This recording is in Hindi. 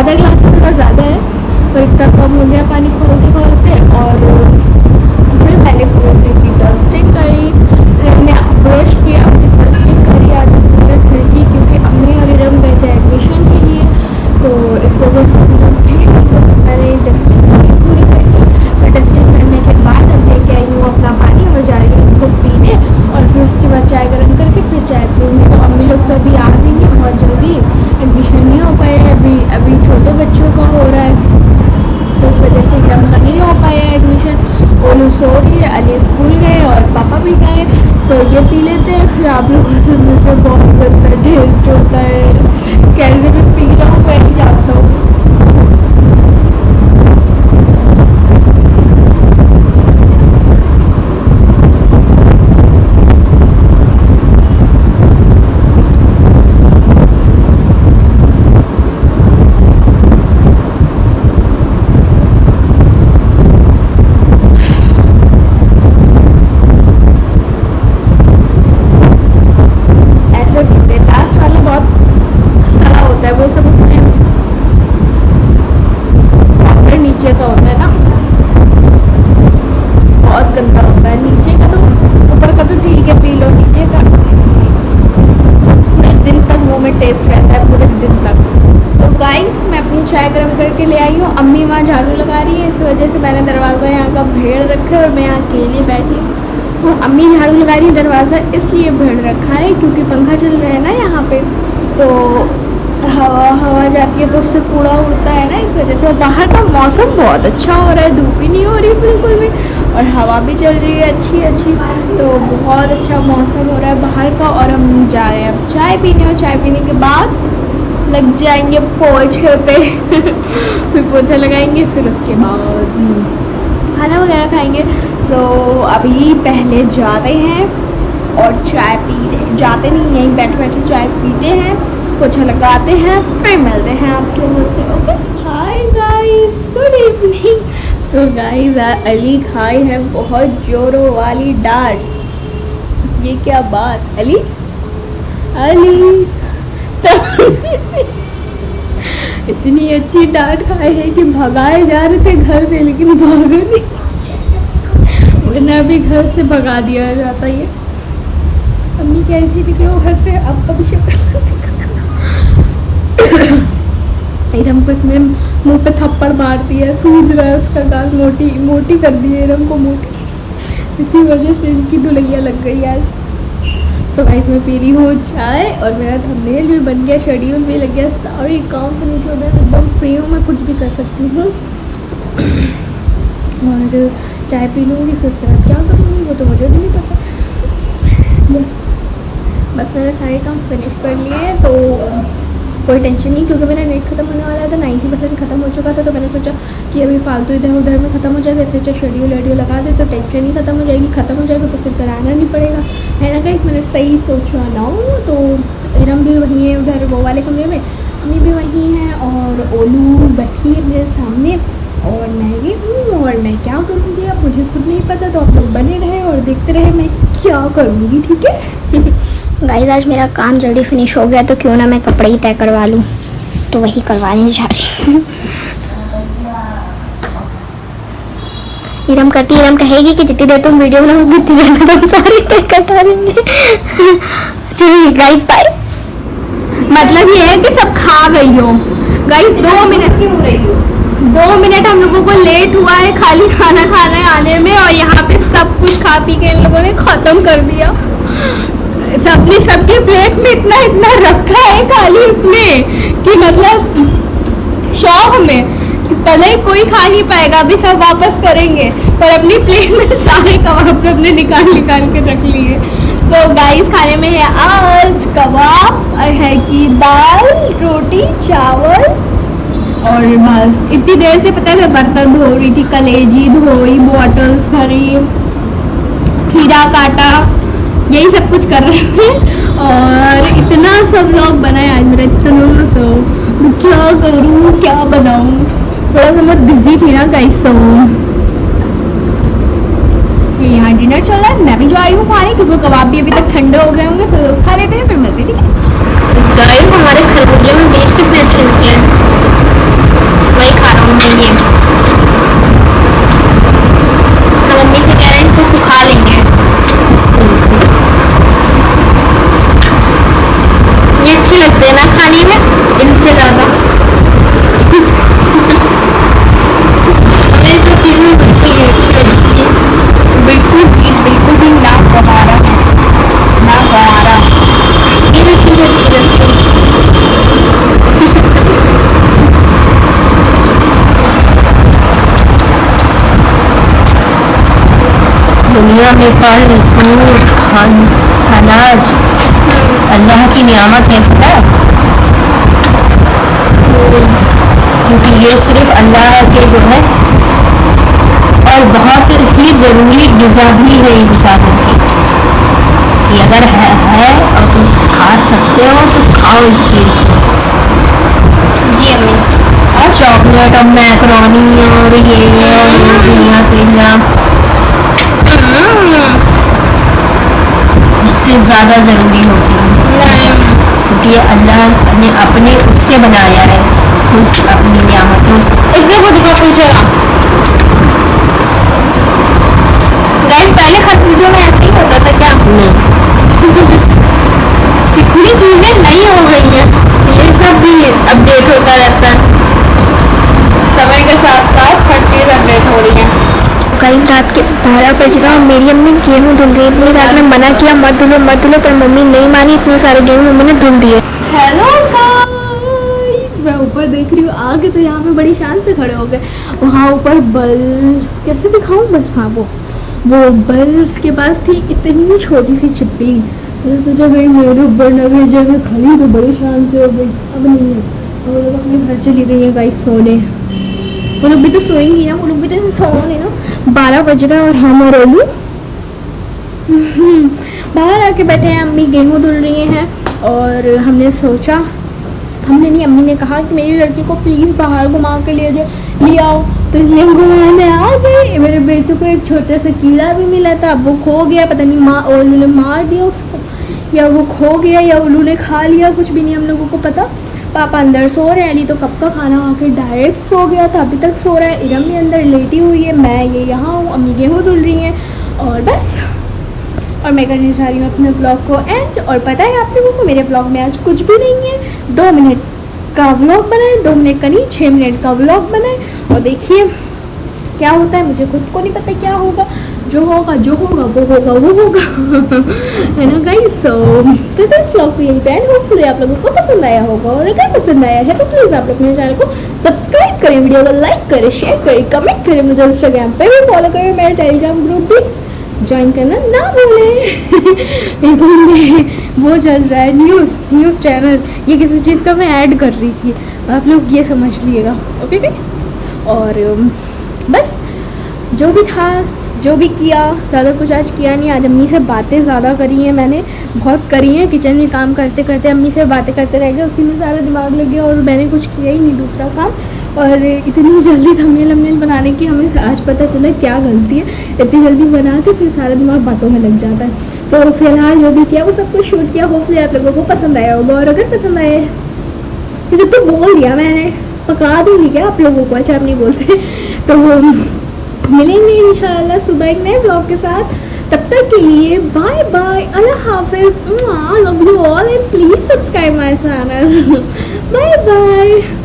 आधा ग्लास थोड़ा ज़्यादा है, तो इतना कम हो गया पानी खोलते खोलते। और फिर मैंने पूरी की डस्टिंग करी, मैंने ब्रश किया, अपनी डस्टिंग करी आज पूरे घर की, क्योंकि अम्मी और इरम गए थे एडमिशन के लिए, तो इस वजह से हम लोग थे, तो मैंने डस्टिंग करी पूरी घर की। फिर डस्टिंग करने के बाद अब लेके आई हूँ अपना पानी और जा रही हूँ उसको पीने, और फिर उसके बाद चाय गर्म करके फिर चाय पीऊँगी। तो अम्मी लोग तो अभी आ गई हैं बहुत जल्दी, एडमिशन नहीं हो पाए, अभी छोटे बच्चों का हो रहा है, तो इस वजह से इरम का नहीं हो पाया एडमिशन। ओलू सो गई, अली स्कूल गए और पापा भी गए, तो ये पी लेते हैं। फिर आप लोगों से मुझे बहुत गंदा टेस्ट होता है, कैसे मैं पी रहा हूँ मैं नहीं जानता हूँ। नीचे का होता है ना, बहुत गंदा होता है नीचे का, तो ऊपर का तो ठीक है पी लो, नीचे का पूरे दिन तक मुंह में टेस्ट रहता है पूरे दिन तक। तो गाइस मैं अपनी चाय गर्म करके ले आई हूँ, अम्मी वहाँ झाड़ू लगा रही है, इस वजह से मैंने दरवाज़ा यहाँ का भेड़ रखा है और मैं यहाँ अकेले बैठी हूँ। अम्मी झाड़ू लगा रही है, दरवाज़ा इसलिए भेड़ रखा है क्योंकि पंखा चल रहा है ना यहाँ पे, तो हवा जाती है तो उससे कूड़ा उड़ता है ना, इस वजह से। बाहर का मौसम बहुत अच्छा हो रहा है, धूप भी नहीं हो रही बिल्कुल भी, और हवा भी चल रही है अच्छी, तो बहुत अच्छा मौसम हो रहा है बाहर का। और हम जा रहे हैं अब चाय पीने, और चाय पीने के बाद लग जाएंगे पोछे पे फिर पोछा लगाएंगे, फिर उसके बाद खाना वगैरह खाएंगे। सो अभी पहले जाते हैं और चाय पी रहे, जाते नहीं यहीं बैठे बैठे चाय पीते हैं, पोछा लगाते हैं, फिर मिलते हैं आप लोगों से। Okay, hi guys, good evening. So guys Ali खाई है बहुत जोरों वाली डांट। ये क्या बात अली, अली तो इतनी अच्छी डांट खाए है कि भगाए जा रहे थे घर से, लेकिन भागे नहीं, वरना अभी घर से भगा दिया जाता है। अम्मी कह रही थी कि वो घर से अब कभी शक्ल इरम को इसने मुंह पे थप्पड़ मार दिया, सूज रहा है उसका गाल, मोटी कर दी है इरम को, मोटी, इसी वजह से इनकी धुलैया लग गई आज। सो गाइस मैं पी रही हूँ चाय और मेरा थंबनेल भी बन गया, शेड्यूल भी लग गया, सारे काम फिनिश हो गए, एकदम फ्री हूँ, मैं कुछ भी कर सकती हूँ। और चाय पी लूँगी, फिर उसके बाद क्या करूँगी वो तो मुझे भी नहीं पता। बस मैंने सारे काम फिनिश कर लिए, तो कोई टेंशन नहीं, क्योंकि मेरा नेट खत्म होने वाला था, 90% ख़त्म हो चुका था, तो मैंने सोचा कि अभी फालतू इधर उधर में ख़त्म हो जाएगा, इससे अच्छा शेड्यूल वेड्यूल लगा दे तो टेंशन ही ख़त्म हो जाएगी, ख़त्म हो जाएगा तो फिर कराना नहीं पड़ेगा, है ना गाइस। मैंने सही सोचा ना हो। तो इरम भी वहीं है उधर वो वाले कमरे में, अम्मी भी वहीं है, और ओलू बैठी है मेरे सामने, और मैं ये हूँ, और मैं क्या करूँगी अब मुझे खुद नहीं पता, तो आप लोग बने रहे और देखते रहे मैं क्या करूँगी, ठीक है। गाइस आज मेरा काम जल्दी फिनिश हो गया, तो क्यों ना मैं कपड़े ही तय करवा लूँ, तो वही करवाने जा रही हूँ। इरम कहेगी कि जितनी देर तुम वीडियो बनाओगे उतनी देर में तुम सारी तय कटा लेंगे। चलिए गाइस बाय। मतलब ये है कि सब खा गई हो गाइस, 2 मिनट की हो रही हो, 2 मिनट हम लोगों को लेट हुआ है खाली खाना खाने आने में, और यहाँ पे सब कुछ खा पी के इन लोगों ने ख़त्म कर दिया। सबके प्लेट में इतना रखा है खाली इसमें कि मतलब शौक में पहले ही कोई खा नहीं पाएगा, अभी सब वापस करेंगे, पर अपनी प्लेट में सारे कबाब सबने निकाल के रख लिए। सो गाइस खाने में है आज कबाब, और है कि दाल रोटी चावल, और बस इतनी देर से पता है मैं बर्तन धो रही थी, कलेजी धोई, बॉटल्स भरी, खीरा काटा, यही सब कुछ कर रहे हैं। और इतना सब लोग बनाए आज मेरा, इतना सब क्या करूँ क्या बनाऊँ, थोड़ा सा मैं बिजी थी ना गाइस। सो यहाँ डिनर चल रहा है, मैं भी जा रही हूँ खाने, क्योंकि कबाब भी अभी तक ठंडे हो गए होंगे, सो खा लेते हैं फिर मिलते हैं, ठीक है। गाइस हमारे खरबूजे में बीज कितने अच्छे निकले हैं। से ज्यादा। हमें सब चीजें बिल्कुल ही अच्छी लगती है, बिल्कुल भी ना गवारा है, ना गवारा, ये भी चीज अच्छी लगती है। दुनिया में फल फ्रूट अनाज अल्लाह की नियामत है, पता है, क्योंकि ये सिर्फ अल्लाह के जो है और बहुत ही ज़रूरी ग़िज़ा भी है इंसानों की, कि अगर है और तुम खा सकते हो तो खाओ इस चीज़ को। जी अम्मी। और चॉकलेट और मैकरोनी और ये पिज़्ज़ा उससे ज़्यादा ज़रूरी होती है, क्योंकि ये अल्लाह ने अपने उससे बनाया है, कुछ अपनी नियामतों से। इसमें वो दिखा पूछेगा गाइस, पहले खरबूजों में ऐसे ही होता था क्या? नहीं। कितनी चीजें नई हो गई हैं, ये सब भी अपडेट होता रहता है, समय के साथ साथ हर चीज अपडेट हो रही है। कल रात के 12 बज रहा और मेरी अम्मी गेहूँ धुल रही। इतनी रात में मना किया मत धुलो पर मम्मी नहीं मानी, इतने सारे गेहूँ मम्मी ने धुल दिए। हेलो गाइस, मैं ऊपर देख रही हूँ आगे, तो यहाँ पे बड़ी शान से खड़े हो गए। वहाँ ऊपर बल्ब कैसे दिखाऊं, बस हाँ वो बल्ब के पास थी इतनी छोटी सी चिप्पी, मैंने सोचा गई मेरे ऊपर न गई, जब मैं खड़ी तो बड़ी शान से हो गई। अब नहीं है, वो लोग अपने घर चली गई है गाइस सोने। वो लोग भी तो सोएंगी ना, वो लोग भी तो सोने ना। 12 बज रहा है और हम और ओलू बाहर आके बैठे हैं। अम्मी गेहूँ धुल रही हैं और अम्मी ने कहा कि मेरी लड़की को प्लीज़ बाहर घुमा के ले आओ, तो इसलिए हम घुमाने आ गए। मेरे बेटे को एक छोटा सा कीड़ा भी मिला था, अब वो खो गया, पता नहीं ओलू ने मार दिया उसको या वो खो गया या ओलू ने खा लिया, कुछ भी नहीं हम लोगों को पता। पापा अंदर सो रहे हैं, अली तो कब का खाना खा के डायरेक्ट सो गया था, अभी तक सो रहा है। इरम भी अंदर लेटी हुई है, मैं ये यहाँ हूँ, अम्मी गेहूँ धुल रही हैं और बस। और मैं करने जा रही हूँ अपने ब्लॉग को एंड। और पता है आप लोगों को मेरे ब्लॉग में आज कुछ भी नहीं है, 2 मिनट का व्लॉग बनाए, 2 मिनट का नहीं 6 मिनट का व्लॉग बनाए और देखिए क्या होता है। मुझे खुद को नहीं पता क्या होगा, जो होगा वो होगा है ना गाइस। तो इस व्लॉग को यही पे एंड होपफुली आप लोगों को पसंद आया होगा, और अगर पसंद आया है तो प्लीज़ आप लोग मेरे चैनल को सब्सक्राइब करें, वीडियो को लाइक करें, शेयर करें, कमेंट करें, मुझे इंस्टाग्राम पे भी फॉलो करें, मेरा टेलीग्राम ग्रुप भी ज्वाइन करना ना भूलें। वो चल रहा है न्यूज़ चैनल, ये किसी चीज़ का मैं ऐड कर रही थी, आप लोग ये समझ लीजिएगा, ओके गाइस। और बस जो भी था, जो भी किया, ज़्यादा कुछ आज किया नहीं। आज अम्मी से बातें ज़्यादा करी हैं, मैंने बहुत करी हैं। किचन में काम करते करते अम्मी से बातें करते रह गए, उसी में सारा दिमाग लग गया और मैंने कुछ किया ही नहीं दूसरा काम। और इतनी जल्दी थंबनेल बनाने की हमें आज पता चला क्या गलती है, इतनी जल्दी बना के फिर सारा दिमाग बातों में लग जाता है। तो फिलहाल जो भी किया वो सब कुछ शूट किया, होपफुली आप लोगों को पसंद आया होगा। और अगर पसंद आए, ये तो बोल दिया मैंने, पका दूँगी क्या आप लोगों को, अच्छा आप नहीं बोलते तो मिलेंगे इंशाल्लाह सुबह एक नए ब्लॉग के साथ। तब तक के लिए बाय बाय, अल्लाह हाफिज, love you all and please subscribe my channel. Bye bye.